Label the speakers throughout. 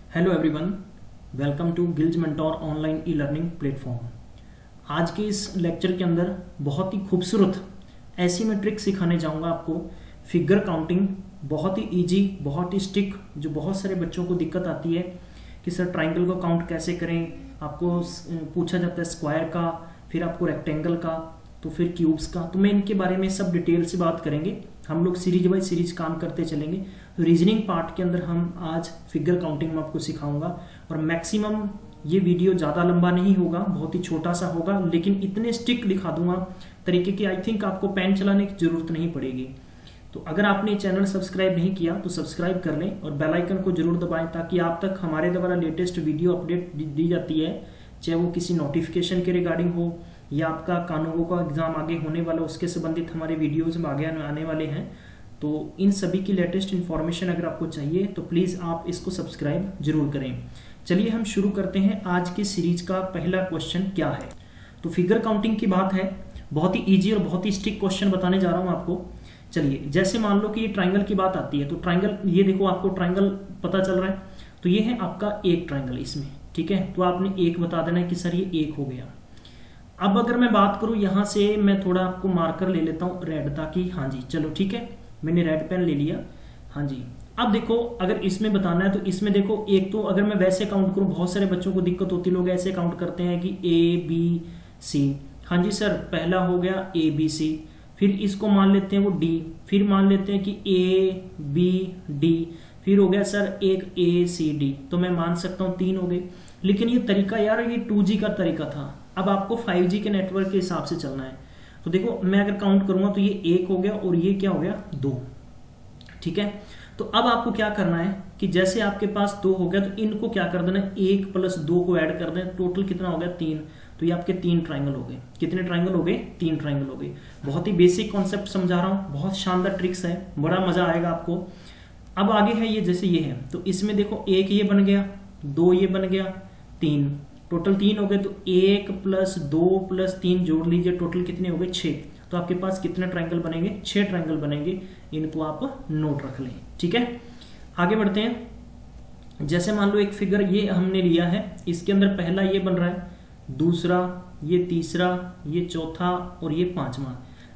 Speaker 1: Hello everyone, welcome to Gillz mentor online e learning platform. आज के इस lecture के अंदर बहुत ही खूबसूरत ऐसी मैं ट्रिक सिखाने जाऊंगा आपको। फिगर काउंटिंग बहुत ही इजी, बहुत ही स्टिक, जो बहुत सारे बच्चों को दिक्कत आती है कि सर ट्राइंगल को काउंट कैसे करें। आपको पूछा जाता है स्क्वायर का, फिर आपको रेक्टेंगल का, तो फिर क्यूब्स का। तो मैं इनके बारे में सब डिटेल से बात करेंगे। हम लोग सीरीज बाय सीरीज काम करते चलेंगे। तो रीजनिंग पार्ट के अंदर हम आज फिगर काउंटिंग में आपको सिखाऊंगा, और मैक्सिमम ये वीडियो ज़्यादा लंबा नहीं होगा, बहुत ही छोटा सा होगा, लेकिन इतने स्टिक दिखा दूंगा तरीके की, आई थिंक आपको पेन चलाने की जरूरत नहीं पड़ेगी। तो अगर आपने चैनल सब्सक्राइब नहीं किया तो सब्सक्राइब कर लें और बेल आइकन को जरूर दबाएं, ताकि आप तक हमारे द्वारा लेटेस्ट वीडियो अपडेट दी जाती है, चाहे वो किसी नोटिफिकेशन के रिगार्डिंग हो या आपका कानूनों का एग्जाम आगे होने वाला, उसके संबंधित हमारे वीडियोज आगे आने वाले हैं। तो इन सभी की लेटेस्ट इन्फॉर्मेशन अगर आपको चाहिए तो प्लीज़ आप इसको सब्सक्राइब जरूर करें। चलिए हम शुरू करते हैं। आज की सीरीज का पहला क्वेश्चन क्या है, तो फिगर काउंटिंग की बात है। बहुत ही ईजी और बहुत ही स्टिक क्वेश्चन बताने जा रहा हूँ आपको। चलिए, जैसे मान लो कि ये ट्राइंगल की बात आती है, तो ट्राइंगल, ये देखो आपको ट्राइंगल पता चल रहा है, तो ये है आपका एक ट्राइंगल इसमें, ठीक है। तो आपने एक बता देना है कि सर ये एक हो गया। अब अगर मैं बात करूं, यहां से मैं थोड़ा आपको मार्कर ले लेता हूं रेड, ताकि, हाँ जी चलो ठीक है, मैंने रेड पेन ले लिया, हाँ जी। अब देखो, अगर इसमें बताना है तो इसमें देखो, एक तो अगर मैं वैसे काउंट करूं, बहुत सारे बच्चों को दिक्कत होती है, लोग ऐसे काउंट करते हैं कि ए बी सी। हाँ जी सर, पहला हो गया ए बी सी, फिर इसको मान लेते हैं वो डी, फिर मान लेते हैं कि ए बी डी, फिर हो गया सर एक ए सी डी। तो मैं मान सकता हूं 3 हो गए। लेकिन ये तरीका यार, ये 2G का तरीका था। अब आपको 5G के नेटवर्क के हिसाब से चलना है। तो देखो, मैं अगर काउंट करूंगा तो ये 1 हो गया और ये क्या हो गया 2, ठीक है। तो अब आपको क्या करना है कि जैसे आपके पास 2 हो गया, तो इनको क्या कर देना है, 1 + 2 को ऐड कर दें, टोटल कितना हो गया 3। तो ये आपके 3 ट्राइंगल हो गए। कितने ट्राइंगल हो गए? 3 ट्राइंगल हो गए। बहुत ही बेसिक कॉन्सेप्ट समझा रहा हूं, बहुत शानदार ट्रिक्स है, बड़ा मजा आएगा आपको। अब आगे है ये, जैसे ये है, तो इसमें देखो 1 ये बन गया, 2 ये बन गया, 3, टोटल 3 हो गए। तो 1 + 2 + 3 जोड़ लीजिए, टोटल कितने हो गए 6। तो आपके पास कितने ट्राइंगल बनेंगे? 6 ट्राइंगल बनेंगे। इनको आप नोट रख लें, ठीक है। आगे बढ़ते हैं। जैसे मान लो एक फिगर ये हमने लिया है, इसके अंदर पहला ये बन रहा है, दूसरा, ये तीसरा, ये चौथा और ये 5वां।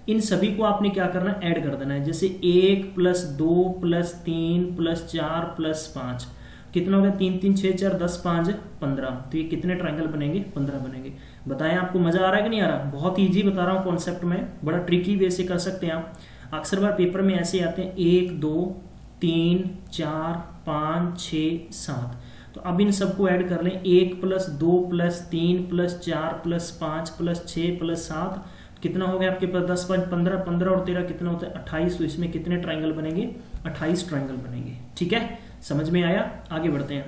Speaker 1: इन सभी को आपने क्या करना है, ऐड कर देना है। जैसे 1 + 2 + 3 + 4 + 5, कितना हो गया? 3 3 6 4 10 5 15। तो ये कितने ट्राइंगल बनेंगे? 15 बनेंगे। बताएं आपको मजा आ रहा है कि नहीं आ रहा? बहुत इजी बता रहा हूँ कॉन्सेप्ट में, बड़ा ट्रिकी वे से कर सकते हैं आप। अक्सर बार पेपर में ऐसे आते हैं 1 2 3 4 5 6 7। तो अब इन सबको ऐड कर लें। 1 + 2 + 3 + 4 + 5 + 6 + 7, कितना हो गया आपके पास? 10 5 15, 15 और 13 कितना होता है? 28। तो इसमें कितने ट्राइंगल बनेंगे? 28 ट्राइंगल बनेंगे, ठीक है। समझ में आया? आगे बढ़ते हैं।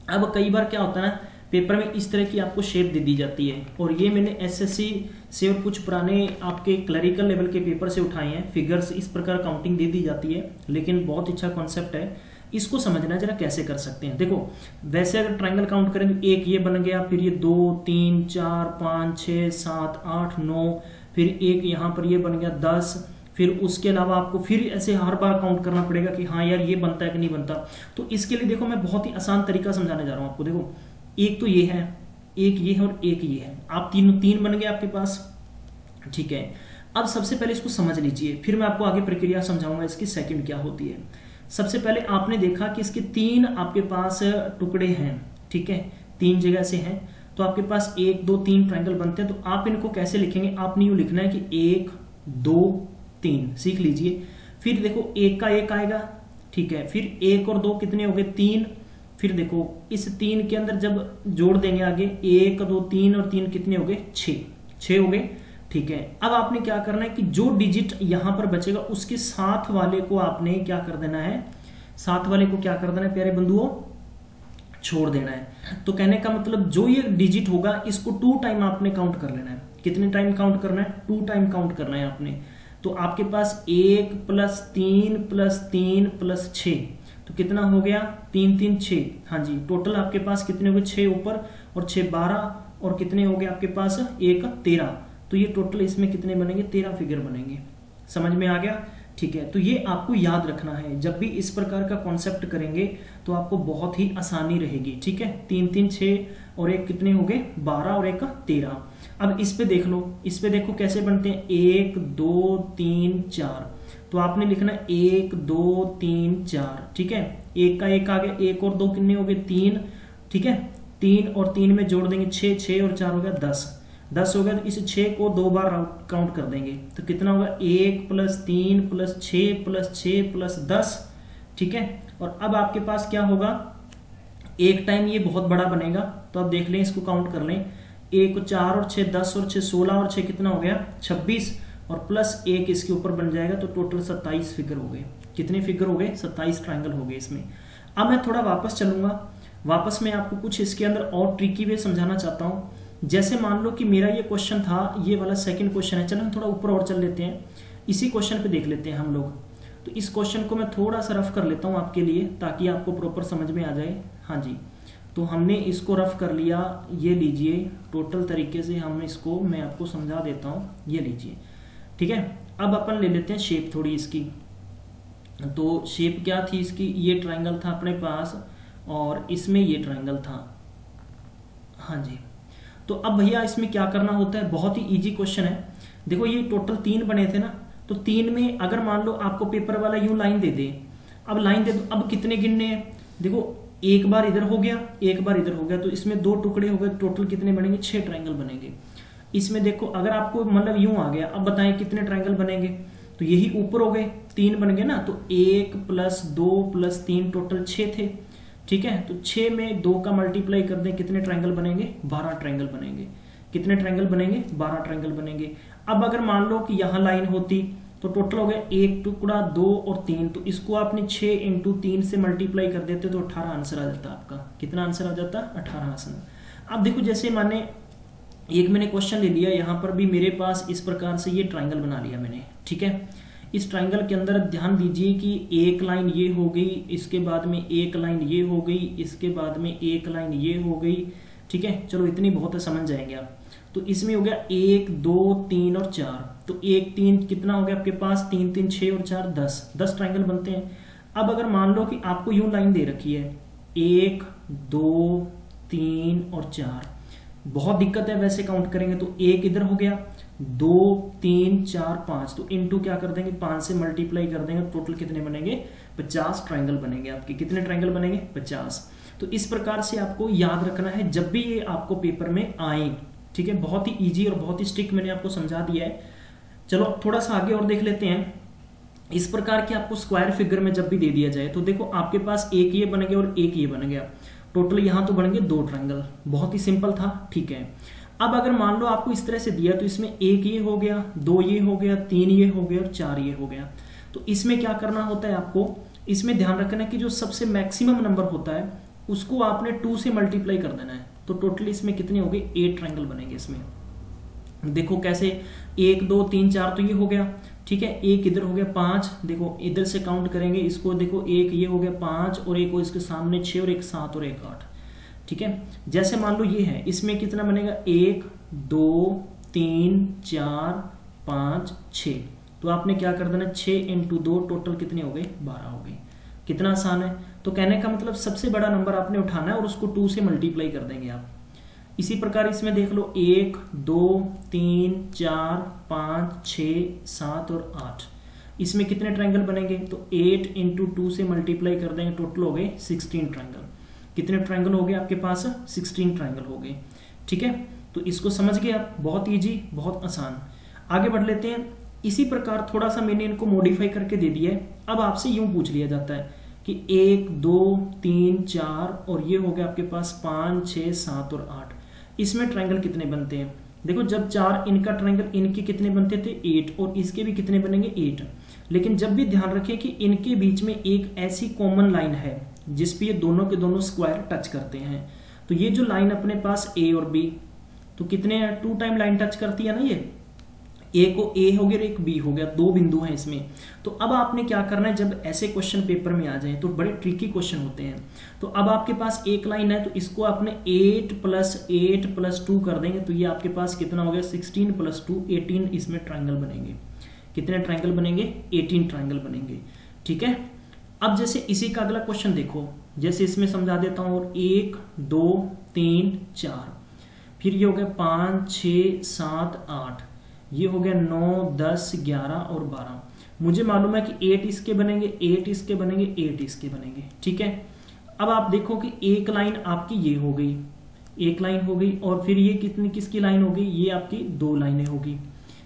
Speaker 1: अब कई बार क्या होता है ना, पेपर में इस तरह की आपको शेप दे दी जाती है, और ये मैंने एसएससी से और कुछ पुराने आपके क्लरिकल लेवल के पेपर से उठाए हैं। फिगर्स इस प्रकार काउंटिंग दे दी जाती है, लेकिन बहुत अच्छा कॉन्सेप्ट है, इसको समझना जरा कैसे कर सकते हैं। देखो, वैसे अगर ट्राइंगल काउंट करें तो 1 ये बन गया, फिर ये 2 3 4 5 6 7 8 9, फिर एक यहाँ पर ये बन गया 10। फिर उसके अलावा आपको फिर ऐसे हर बार काउंट करना पड़ेगा कि हाँ यार ये बनता है कि नहीं बनता। तो इसके लिए देखो, मैं बहुत ही आसान तरीका समझाने जा रहा हूँ आपको। देखो, एक तो ये है, एक ये है और एक ये है। आप तीन बन गए आपके पास, ठीक है। अब सबसे पहले इसको समझ लीजिए, फिर मैं आपको आगे प्रक्रिया समझाऊंगा इसकी सेकंड क्या होती है। सबसे पहले आपने देखा कि इसके 3 आपके पास टुकड़े हैं, ठीक है, 3 जगह से हैं। तो आपके पास 1 2 3 ट्राइंगल बनते हैं। तो आप इनको कैसे लिखेंगे? आपने यूं लिखना है कि 1 2 3, सीख लीजिए। फिर देखो 1 का 1 आएगा, ठीक है। फिर 1 और 2 कितने हो गए? 3। फिर देखो इस 3 के अंदर जब जोड़ देंगे आगे, 1 2 3 और 3 कितने हो गए? 6 हो गए, ठीक है। अब आपने क्या करना है कि जो डिजिट यहां पर बचेगा उसके साथ वाले को आपने क्या कर देना है, साथ वाले को क्या कर देना है प्यारे बंधुओं? छोड़ देना है। तो कहने का मतलब जो ये डिजिट होगा इसको 2 टाइम आपने काउंट कर लेना है। कितने टाइम काउंट करना है? 2 टाइम काउंट करना है आपने। तो आपके पास 1 + 3 + 3 + 6, तो कितना हो गया? 3 3 6, हाँ जी। टोटल आपके पास कितने हो गए? 6 ऊपर और 6 12, और कितने हो गए आपके पास? 1 13। तो ये टोटल इसमें कितने बनेंगे? 13 फिगर बनेंगे। समझ में आ गया? ठीक है, तो ये आपको याद रखना है। जब भी इस प्रकार का कॉन्सेप्ट करेंगे तो आपको बहुत ही आसानी रहेगी। ठीक है, 3 3 6 और एक कितने हो गए 12 और एक का 13। अब इस पे देख लो, इस पे देखो कैसे बनते हैं 1 2 3 4। तो आपने लिखना 1 2 3 4। ठीक है, एक का एक आ गया, एक और दो कितने हो गए 3। ठीक है, 3 और 3 में जोड़ देंगे 6, 6 और 4 हो गया 10, 10 हो गया। तो इस 6 को 2 बार काउंट कर देंगे तो कितना होगा 1 + 3 + 6 + 6 + 10। ठीक है, और अब आपके पास क्या होगा, एक टाइम ये बहुत बड़ा बनेगा तो आप देख लें, इसको काउंट कर लें। 1 4 और 6 10 और 6 16 और 6 कितना हो गया 26 और +1 इसके ऊपर बन जाएगा तो टोटल 27 फिगर हो गए। कितने फिगर हो गए 27 ट्रायंगल हो गए इसमें। अब मैं थोड़ा वापस चलूंगा, वापस मैं आपको कुछ इसके अंदर और ट्रिकी वे समझाना चाहता हूं। जैसे मान लो कि मेरा ये क्वेश्चन था, ये वाला सेकंड क्वेश्चन है, चलो हम थोड़ा ऊपर और चल लेते हैं, इसी क्वेश्चन पे देख लेते हैं हम लोग। तो इस क्वेश्चन को मैं थोड़ा सा रफ कर लेता हूं आपके लिए ताकि आपको प्रॉपर समझ में आ जाए। हाँ जी, तो हमने इसको रफ कर लिया, ये लीजिए टोटल तरीके से हम इसको, मैं आपको समझा देता हूँ, ये लीजिए। ठीक है, अब अपन ले लेते हैं शेप थोड़ी इसकी। तो शेप क्या थी इसकी, ये ट्रायंगल था अपने पास और इसमें ये ट्रायंगल था। हाँ जी, तो अब भैया इसमें क्या करना होता है, बहुत ही इजी क्वेश्चन है। देखो ये टोटल 3 बने थे ना, तो 3 में अगर मान लो आपको पेपर वाला यूं लाइन दे दे, अब लाइन दे दो, अब कितने गिनने हैं, देखो एक बार इधर हो गया, एक बार इधर हो गया, तो इसमें 2 टुकड़े हो गए, टोटल कितने बनेंगे 6 ट्रायंगल बनेंगे। इसमें देखो अगर आपको मतलब यूं आ गया, अब बताएं कितने ट्रायंगल बनेंगे, तो यही ऊपर हो गए 3 बन गए ना, तो 1 + 2 + 3 टोटल 6 थे। ठीक है, तो 6 में 2 का मल्टीप्लाई कर दें, कितने ट्रायंगल बनेंगे 12 ट्रायंगल बनेंगे। कितने ट्रायंगल बनेंगे 12 ट्रायंगल बनेंगे। अब अगर मान लो कि यहाँ लाइन होती तो टोटल हो गया 1 टुकड़ा 2 और 3, तो इसको आपने 6 × 3 से मल्टीप्लाई कर देते तो 18 आंसर आ जाता आपका। कितना आंसर आ जाता 18 आंसर। अब देखो जैसे माने एक मैंने क्वेश्चन ले लिया, यहाँ पर भी मेरे पास इस प्रकार से ये ट्रायंगल बना लिया मैंने। ठीक है, इस ट्रायंगल के अंदर ध्यान दीजिए कि एक लाइन ये हो गई, इसके बाद में एक लाइन ये हो गई, इसके बाद में एक लाइन ये हो गई। ठीक है, चलो इतनी बहुत है, समझ जाएंगे आप। तो इसमें हो गया 1 2 3 और 4, तो 1 3 कितना हो गया आपके पास 3 3 6 और 4 10 ट्रायंगल बनते हैं। अब अगर मान लो कि आपको यूं लाइन दे रखी है 1 2 3 और 4, बहुत दिक्कत है वैसे काउंट करेंगे तो 1 इधर हो गया, 2 3 4 5, तो इनटू क्या कर देंगे 5 से मल्टीप्लाई कर देंगे, टोटल कितने बनेंगे 50 ट्रायंगल बनेंगे आपके। कितने ट्रायंगल बनेंगे 50। तो इस प्रकार से आपको याद रखना है जब भी ये आपको पेपर में आए। ठीक है, बहुत ही इजी और बहुत ही स्ट्रिक्ट मैंने आपको समझा दिया है। चलो थोड़ा सा आगे और देख लेते हैं। इस प्रकार के आपको स्क्वायर फिगर में जब भी दे दिया जाए तो देखो आपके पास एक ये बन गया और एक ये बन गया, टोटल यहां तो बन गए 2 ट्रायंगल। बहुत ही सिंपल था। ठीक है, अब अगर मान लो आपको इस तरह से दिया तो इसमें 1 ये हो गया, 2 ये हो गया, 3 ये हो गया और 4 ये हो गया। तो इसमें क्या करना होता है आपको, इसमें ध्यान रखना कि जो सबसे मैक्सिमम नंबर होता है उसको आपने 2 से मल्टीप्लाई कर देना है। तो टोटल इसमें कितने हो गए 8 ट्रायंगल बनेंगे इसमें। देखो कैसे 1 2 3 4 तो ये हो गया। ठीक है, एक इधर हो गया 5, देखो इधर से काउंट करेंगे इसको, देखो एक ये हो गया 5 और एक इसके सामने 6 और एक 7 और एक 8। ठीक है, जैसे मान लो ये है, इसमें कितना बनेगा 1 2 3 4 5 6, तो आपने क्या कर देना 6 × 2, टोटल कितने हो गए 12 हो गए। कितना आसान है। तो कहने का मतलब सबसे बड़ा नंबर आपने उठाना है और उसको 2 से मल्टीप्लाई कर देंगे आप। इसी प्रकार इसमें देख लो 1 2 3 4 5 6 7 और 8, इसमें कितने ट्रायंगल बनेंगे, तो 8 × 2 से मल्टीप्लाई कर देंगे, टोटल हो गए 16 ट्रायंगल। कितने ट्रायंगल हो गए आपके पास 16 ट्रायंगल हो गए। ठीक है, तो इसको समझ गए आप, बहुत ईजी बहुत आसान। आगे बढ़ लेते हैं। इसी प्रकार थोड़ा सा मैंने इनको मॉडिफाई करके दे दिया है। अब आपसे यूं पूछ लिया जाता है कि 1 2 3 4 और ये हो गया आपके पास 5 6 7 और 8, इसमें ट्रायंगल कितने बनते हैं। देखो जब 4 इनका ट्रायंगल इनके कितने बनते थे 8 और इसके भी कितने बनेंगे 8, लेकिन जब भी ध्यान रखें कि इनके बीच में एक ऐसी कॉमन लाइन है जिस पे ये दोनों के दोनों स्क्वायर टच करते हैं। तो ये जो लाइन अपने पास ए और बी, तो कितने 2 टाइम लाइन टच करती है ना, ये ए को ए हो गया और एक बी हो गया, 2 बिंदु हैं इसमें। तो अब आपने क्या करना है, जब ऐसे क्वेश्चन पेपर में आ जाए तो बड़े ट्रिकी क्वेश्चन होते हैं। तो अब आपके पास एक लाइन है तो इसको आपने 8 + 8 + 2 कर देंगे, तो ये आपके पास कितना हो गया 16 + 2 18, इसमें ट्रायंगल बनेंगे। कितने ट्रायंगल बनेंगे? 18 ट्रायंगल बनेंगे। ठीक है, अब जैसे इसी का अगला क्वेश्चन देखो, जैसे इसमें समझा देता हूं। और 1 2 3 4, फिर ये हो गया 5 6 7 8, ये हो गया 9 10 11 और 12। मुझे मालूम है कि 8 इसके बनेंगे, 8 इसके बनेंगे, 8 इसके बनेंगे। ठीक है, अब आप देखो कि एक लाइन आपकी ये हो गई, एक लाइन हो गई, और फिर ये कितनी किसकी लाइन होगी? ये आपकी 2 लाइनें होगी।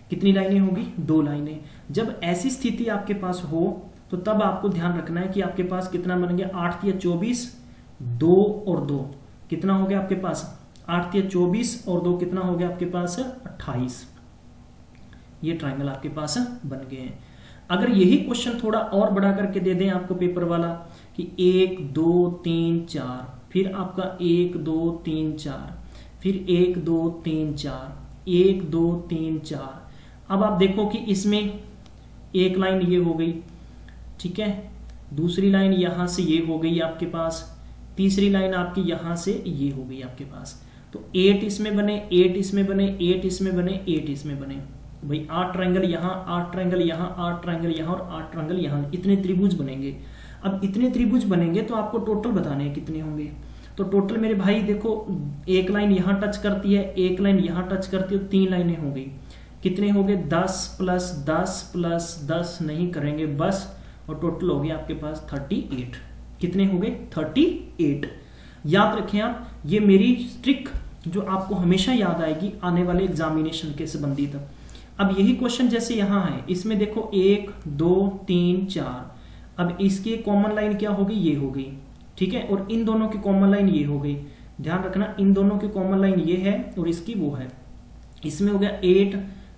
Speaker 1: कितनी लाइनें होगी? 2 लाइनें। जब ऐसी स्थिति आपके पास हो तो तब आपको ध्यान रखना है कि आपके पास कितना बनेंगे? 8 या 24, 2 और 2 कितना हो गया आपके पास? 8 या 24 और 2 कितना हो गया आपके पास? 28। ये ट्रायंगल आपके पास बन गए हैं। अगर यही क्वेश्चन थोड़ा और बड़ा करके दे दें आपको पेपर वाला कि 1 2 3 4, फिर आपका 1 2 3 4, फिर 1 2 3 4, 1 2 3 4। अब आप देखो कि इसमें एक लाइन ये हो गई, ठीक है, दूसरी लाइन यहां से ये हो गई आपके पास, तीसरी लाइन आपकी यहां से ये हो गई आपके पास। तो 8 इसमें बने, 8 इसमें बने, 8 इसमें बने, 8 इसमें बने। भाई 8 ट्रायंगल यहां, 8 ट्रायंगल यहां, 8 ट्रायंगल यहां और 8 ट्रायंगल यहां, इतने त्रिभुज बनेंगे। अब इतने त्रिभुज बनेंगे तो आपको टोटल बताने हैं कितने होंगे। तो टोटल मेरे भाई देखो, एक लाइन यहां टच करती है, एक लाइन यहां टच करती है, 3 लाइनें हो गई। कितने हो गए? 10 प्लस 10 प्लस 10 नहीं करेंगे बस, और टोटल हो गया आपके पास 38। कितने हो गए? 38। याद रखें आप, ये मेरी ट्रिक जो आपको हमेशा याद आएगी आने वाले एग्जामिनेशन के संबंधित। अब यही क्वेश्चन जैसे यहां है, इसमें देखो 1 2 3 4, अब इसकी कॉमन लाइन क्या होगी? ये हो गई। ठीक है, और इन दोनों की कॉमन लाइन ये हो गई। ध्यान रखना, इन दोनों की कॉमन लाइन ये है और इसकी वो है। इसमें हो गया 8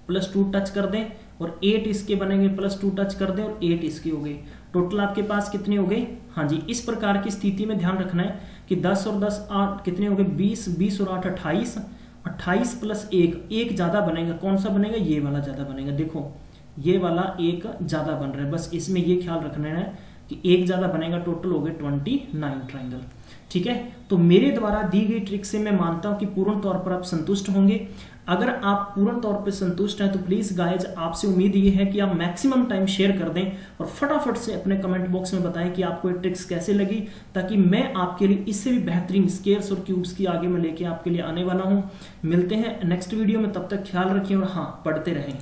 Speaker 1: प्लस 2 टच कर दें, और 8 इसके बनेंगे, प्लस 2 टच कर दें, और 8 इसके हो गए। टोटल आपके पास कितने हो गए? हाँ जी, इस प्रकार की स्थिति में ध्यान रखना है कि 10 और 10 8 कितने हो गए? 20, 20 और 8 28, 28 प्लस 1, एक ज्यादा बनेगा। कौन सा बनेगा? ये वाला ज्यादा बनेगा। देखो ये वाला एक ज्यादा बन रहा है, बस इसमें ये ख्याल रखना है कि एक ज्यादा बनेगा। टोटल हो गए 29 ट्रायंगल। ठीक है, तो मेरे द्वारा दी गई ट्रिक से मैं मानता हूं कि पूर्ण तौर पर आप संतुष्ट होंगे। अगर आप पूर्ण तौर पर संतुष्ट हैं तो प्लीज गाइज, आपसे उम्मीद ये है कि आप मैक्सिमम टाइम शेयर कर दें और फटाफट से अपने कमेंट बॉक्स में बताएं कि आपको ये ट्रिक्स कैसे लगी, ताकि मैं आपके लिए इससे भी बेहतरीन स्केयर्स और क्यूब्स की आगे में लेके आपके लिए आने वाला हूं। मिलते हैं नेक्स्ट वीडियो में, तब तक ख्याल रखें और हाँ, पढ़ते रहें।